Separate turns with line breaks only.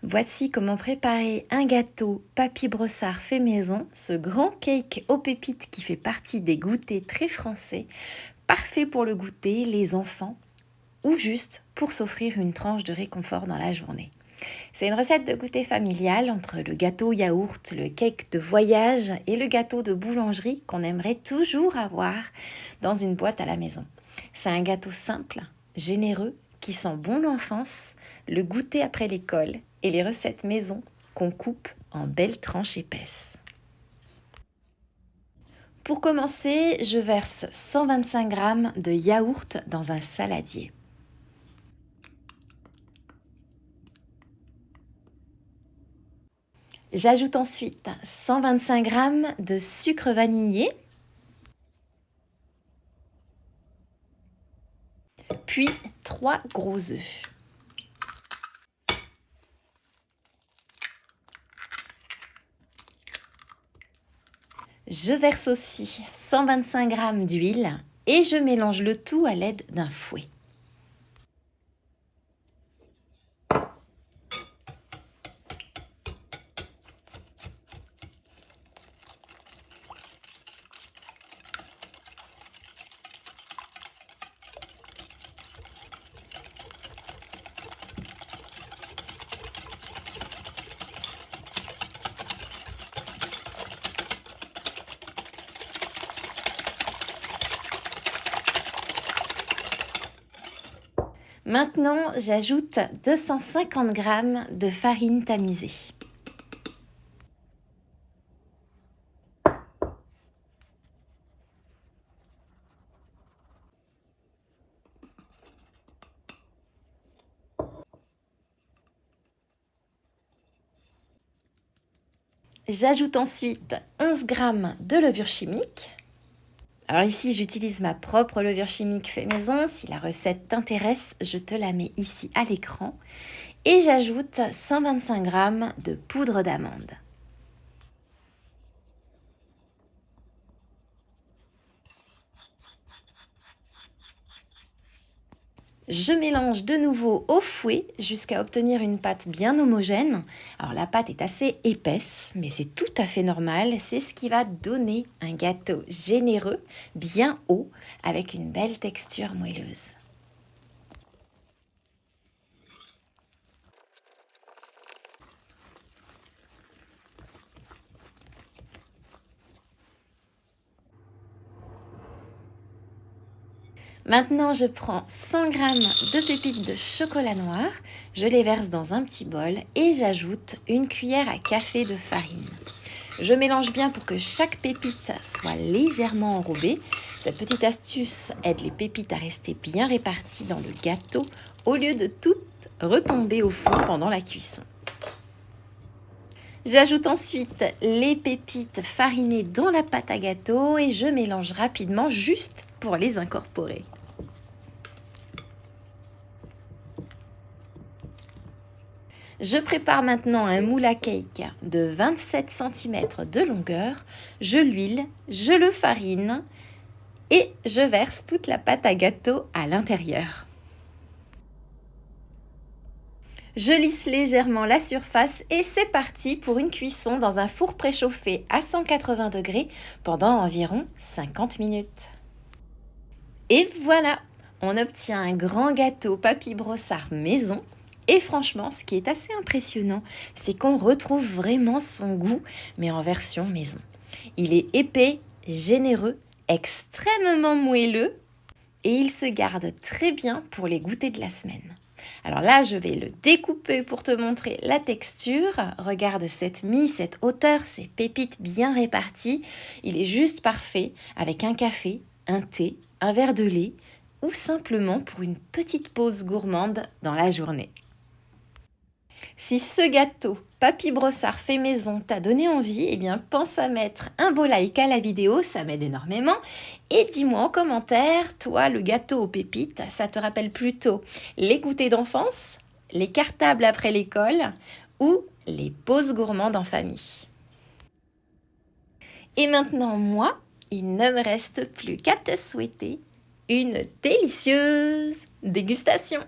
Voici comment préparer un gâteau Papy Brossard fait maison, ce grand cake aux pépites qui fait partie des goûters très français, parfait pour le goûter, les enfants ou juste pour s'offrir une tranche de réconfort dans la journée. C'est une recette de goûter familial entre le gâteau yaourt, le cake de voyage et le gâteau de boulangerie qu'on aimerait toujours avoir dans une boîte à la maison. C'est un gâteau simple, généreux, qui sent bon l'enfance, le goûter après l'école et les recettes maison qu'on coupe en belles tranches épaisses. Pour commencer, je verse 125 g de yaourt dans un saladier. J'ajoute ensuite 125 g de sucre vanillé, puis 3 gros œufs. Je verse aussi 125 g d'huile et je mélange le tout à l'aide d'un fouet. Maintenant, j'ajoute 250 g de farine tamisée. J'ajoute ensuite 11 g de levure chimique. Alors ici, j'utilise ma propre levure chimique fait maison. Si la recette t'intéresse, je te la mets ici à l'écran. Et j'ajoute 125 g de poudre d'amande. Je mélange de nouveau au fouet jusqu'à obtenir une pâte bien homogène. Alors la pâte est assez épaisse, mais c'est tout à fait normal. C'est ce qui va donner un gâteau généreux, bien haut, avec une belle texture moelleuse. Maintenant, je prends 100 g de pépites de chocolat noir, je les verse dans un petit bol et j'ajoute une cuillère à café de farine. Je mélange bien pour que chaque pépite soit légèrement enrobée. Cette petite astuce aide les pépites à rester bien réparties dans le gâteau au lieu de toutes retomber au fond pendant la cuisson. J'ajoute ensuite les pépites farinées dans la pâte à gâteau et je mélange rapidement juste pour les incorporer. Je prépare maintenant un moule à cake de 27 cm de longueur. Je l'huile, je le farine et je verse toute la pâte à gâteau à l'intérieur. Je lisse légèrement la surface et c'est parti pour une cuisson dans un four préchauffé à 180 degrés pendant environ 50 minutes. Et voilà, on obtient un grand gâteau Papy Brossard maison. Et franchement, ce qui est assez impressionnant, c'est qu'on retrouve vraiment son goût, mais en version maison. Il est épais, généreux, extrêmement moelleux et il se garde très bien pour les goûters de la semaine. Alors là, je vais le découper pour te montrer la texture. Regarde cette mie, cette hauteur, ces pépites bien réparties. Il est juste parfait avec un café, un thé, un verre de lait ou simplement pour une petite pause gourmande dans la journée. Si ce gâteau Papy Brossard fait maison t'a donné envie, eh bien pense à mettre un beau like à la vidéo, ça m'aide énormément. Et dis-moi en commentaire, toi le gâteau aux pépites, ça te rappelle plutôt les goûters d'enfance, les cartables après l'école ou les pauses gourmandes en famille. Et maintenant moi, il ne me reste plus qu'à te souhaiter une délicieuse dégustation.